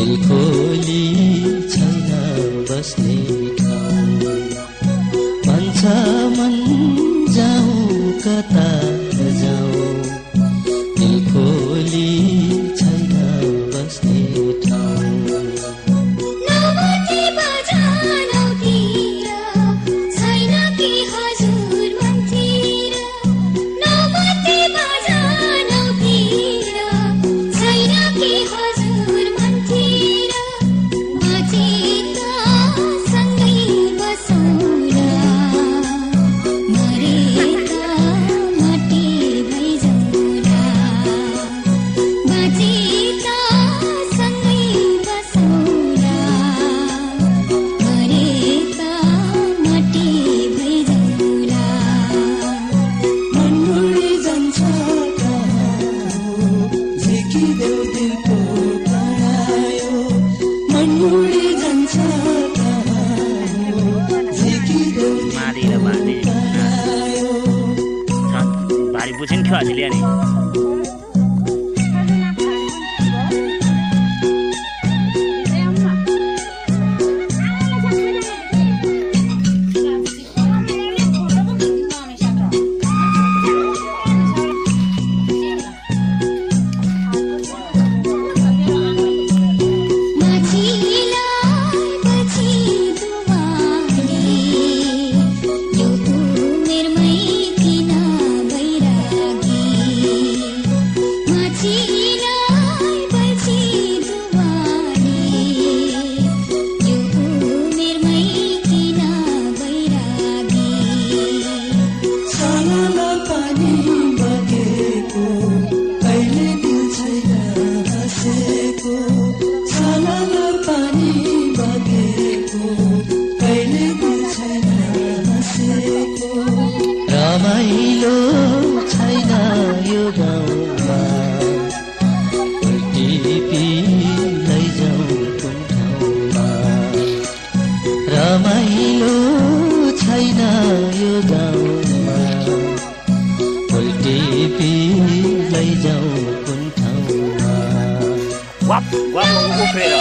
दिलखोली छैन बस्ने ठाउँ भन्छ मन जाऊ कता जाऊ दिलखोली छैन बस्ने ठाउँ नमते बजानौतिर छैन कि हजुर मनतिर नमते बजानौतिर छैन कि हजुर मनतिर बाँचे त सँगै बसौँला मरे त माटी भइजाउँला बाँचे त सँगै बसौँला मरे त माटी भइजाउँला मनमुडी जान्छ कहाँ झिकिदेऊ दिलको पढायो मनमुडी जान्छ कहाँ झिकिदेऊ मारी र बाँधे पढायो भारी बुझिन थियो अहिले अनि माझीलाई पछि दुवाले यो उमेरमै किन बैरागी माझीलाई पछि दुवाले यो उमेरमै किन बैरागी छानामा पानी बगेको कहिले दिल छैन हँसेको छानामा पानी बगेको कहिले दिल छैन हँसेको रमाइलो छैन यो गाउँमा टिपी लैजाउँ कुन ठाउँमा रमाइलो छैन यो गाउँमा टिपी लैजाउँ कुन ठाउँमा वाप वाप उफ्रेर